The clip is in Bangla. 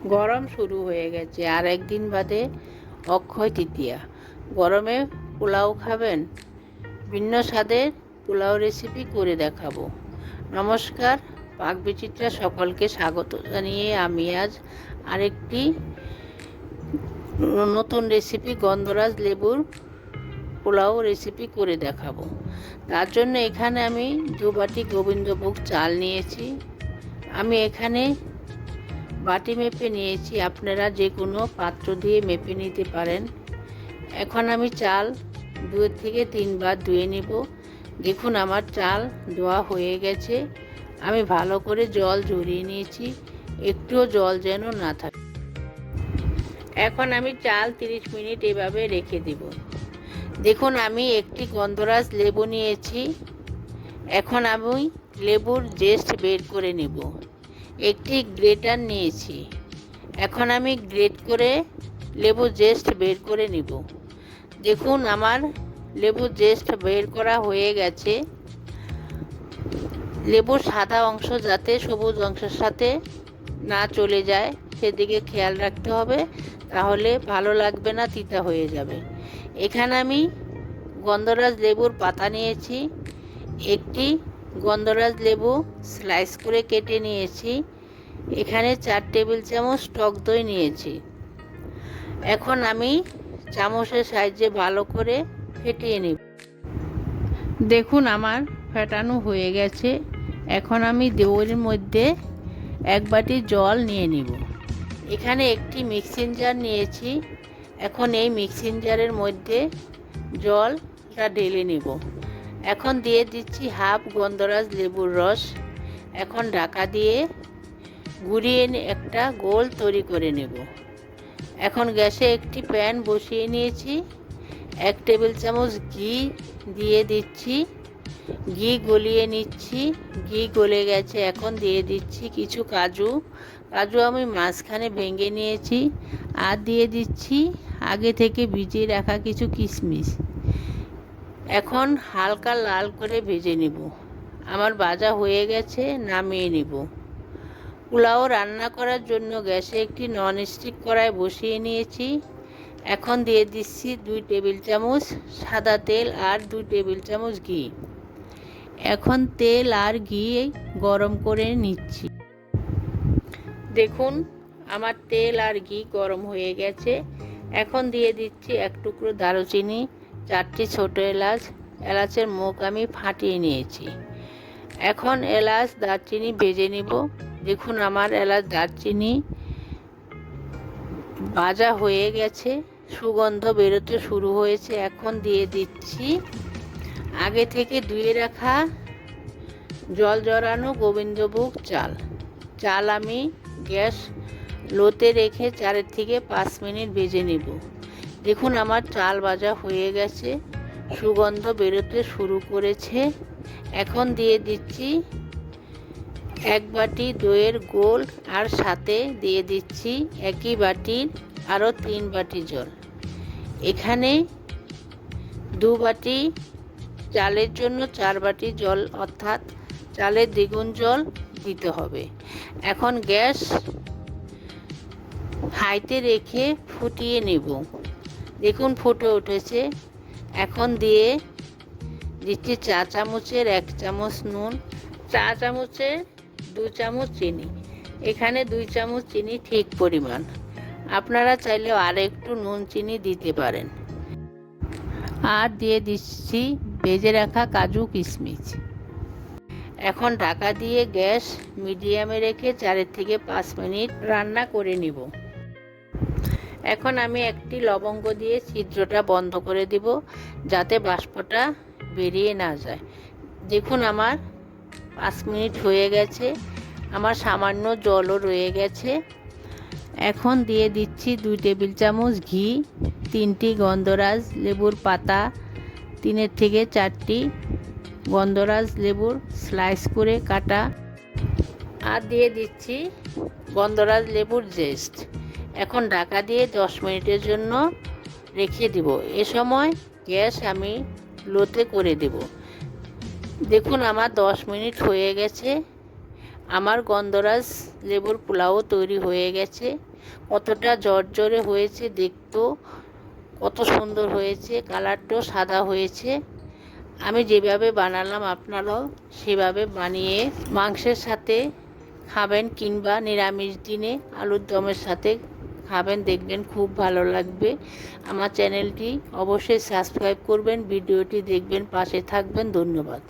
গরম শুরু হয়ে গেছে, আর একদিন বাদে অক্ষয় তৃতীয়া। গরমে পোলাও খাবেন? ভিন্ন স্বাদের পোলাও রেসিপি করে দেখাবো। নমস্কার, পাকবিচিত্রা সকলকে স্বাগত জানিয়ে আমি আজ আরেকটি নতুন রেসিপি গন্ধরাজ লেবুর পোলাও রেসিপি করে দেখাবো। তার জন্য এখানে আমি 2 বাটি গোবিন্দভোগ চাল নিয়েছি। আমি এখানে বাটি মেপে নিয়েছি, আপনারা যে কোনো পাত্র দিয়ে মেপে নিতে পারেন। এখন আমি চাল 2 থেকে 3 বার ধুয়ে নেব। দেখুন আমার চাল ধোয়া হয়ে গেছে। আমি ভালো করে জল ঝরিয়ে নিয়েছি, একটুও জল যেন না থাকে। এখন আমি চাল 30 মিনিট এভাবে রেখে দেব। দেখুন আমি একটি গন্ধরাজ লেবু নিয়েছি। এখন আমি লেবুর জেস্ট বের করে নেব। একটি গ্রেটার নিয়েছি। এখন আমি গ্রেট করে লেবুর জেস্ট বের করে নেব। দেখুন আমার লেবুর জেস্ট বের করা হয়ে গেছে। লেবুর সাদা অংশ যাতে সবুজ অংশের সাথে না চলে যায় সেদিকে খেয়াল রাখতে হবে, তাহলে ভালো লাগবে না, তিতা হয়ে যাবে। এখানে আমি গন্ধরাজ লেবুর পাতা নিয়েছি। একটি গন্ধরাজ লেবু স্লাইস করে কেটে নিয়েছি। এখানে 4 টেবিল চামচ টক দই নিয়েছি। এখন আমি চামচের সাহায্যে ভালো করে ফেটিয়ে নেব। দেখুন আমার ফেটানো হয়ে গেছে। এখন আমি দইয়ের মধ্যে 1 বাটি জল নিয়ে নিব। এখানে একটি মিক্সিং জার নিয়েছি। এখন এই মিক্সিং জারের মধ্যে জলটা ঢেলে নেব। এখন দিয়ে দিচ্ছি হাফ গন্ধরাজ লেবুর রস। এখন ঢাকা দিয়ে ঘুরিয়ে একটা গোল তৈরি করে নেব। এখন গ্যাসে একটি প্যান বসিয়ে নিয়েছি। 1 টেবিল চামচ ঘি দিয়ে দিচ্ছি। ঘি গলিয়ে নিচ্ছি। ঘি গলে গেছে, এখন দিয়ে দিচ্ছি কিছু কাজু। আমি মাঝখানে ভেঙে নিয়েছি। আর দিয়ে দিচ্ছি আগে থেকে ভিজিয়ে রাখা কিছু কিশমিশ। এখন হালকা লাল করে ভেজে নেব। আমার ভাজা হয়ে গেছে, নামিয়ে নেব। পোলাও রান্না করার জন্য গ্যাসে একটি ননস্টিক কড়াই বসিয়ে নিয়েছি। এখন দিয়ে দিচ্ছি 2 টেবিল চামচ সাদা তেল আর 2 টেবিল চামচ ঘি। এখন তেল আর ঘি গরম করে নিচ্ছি। দেখুন আমার তেল আর ঘি গরম হয়ে গেছে। এখন দিয়ে দিচ্ছি 1 টুকরো দারুচিনি, 4টি ছোট এলাচ। এলাচের মুখ আমি ফাটিয়ে নিয়েছি। এখন এলাচ দারচিনি ভেজে নিব। দেখুন আমার এলাচ দারচিনি ভাজা হয়ে গেছে, সুগন্ধ বেরোতে শুরু হয়েছে। এখন দিয়ে দিচ্ছি আগে থেকে ধুয়ে রাখা জল জড়ানো গোবিন্দভোগ চাল। আমি গ্যাস লোতে রেখে 4 থেকে 5 মিনিট ভেজে নেব। দেখুন আমার চাল ভাজা হয়ে গেছে, সুগন্ধ বেরোতে শুরু করেছে। এখন দিয়ে দিচ্ছি 1 বাটি দইয়ের গোল, আর সাথে দিয়ে দিচ্ছি একই বাটির আরও 3 বাটি জল। এখানে 2 বাটি চালের জন্য 4 বাটি জল, অর্থাৎ চালের দ্বিগুণ জল দিতে হবে। এখন গ্যাস হাইতে রেখে ফুটিয়ে নেব। দেখুন ফুটে উঠেছে। এখন দিয়ে দিচ্ছি চা চামচের 1 চামচ নুন, চা চামচের 2 চামচ চিনি। এখানে 2 চামচ চিনি ঠিক পরিমাণ। আপনারা চাইলে আর একটু নুন চিনি দিতে পারেন। আর দিয়ে দিচ্ছি ভেজে রাখা কাজু কিশমিশ। এখন ঢাকা দিয়ে গ্যাস মিডিয়ামে রেখে 4 থেকে 5 মিনিট রান্না করে নিব। এখন আমি একটি লবঙ্গ দিয়ে ছিদ্রটা বন্ধ করে দিব, যাতে বাষ্পটা বেরিয়ে না যায়। দেখুন আমার 5 মিনিট হয়ে গেছে, আমার সামান্য জলও রয়ে গেছে। এখন দিয়ে দিচ্ছি 2 টেবিল চামচ ঘি, 3টি গন্ধরাজ লেবুর পাতা, 3 থেকে 4টি গন্ধরাজ লেবুর স্লাইস করে কাটা, আর দিয়ে দিচ্ছি গন্ধরাজ লেবুর জেস্ট। এখন ঢাকা দিয়ে 10 মিনিটের জন্য রেখে দিব। এ সময় গ্যাস আমি লোতে করে দেব। দেখুন আমার 10 মিনিট হয়ে গেছে, আমার গন্ধরাজ লেবুর পোলাও তৈরি হয়ে গেছে। কতটা জর্জরে হয়েছে, দেখতেও কত সুন্দর হয়েছে, কালারটাও সাদা হয়েছে। আমি যেভাবে বানালাম আপনারাও সেভাবে বানিয়ে মাংসের সাথে খাবেন, কিংবা নিরামিষ দিনে আলুর দমের সাথে খাবেন, দেখবেন খুব ভালো লাগবে। আমার চ্যানেলটি অবশ্যই সাবস্ক্রাইব করবেন, ভিডিওটি দেখবেন, পাশে থাকবেন। ধন্যবাদ।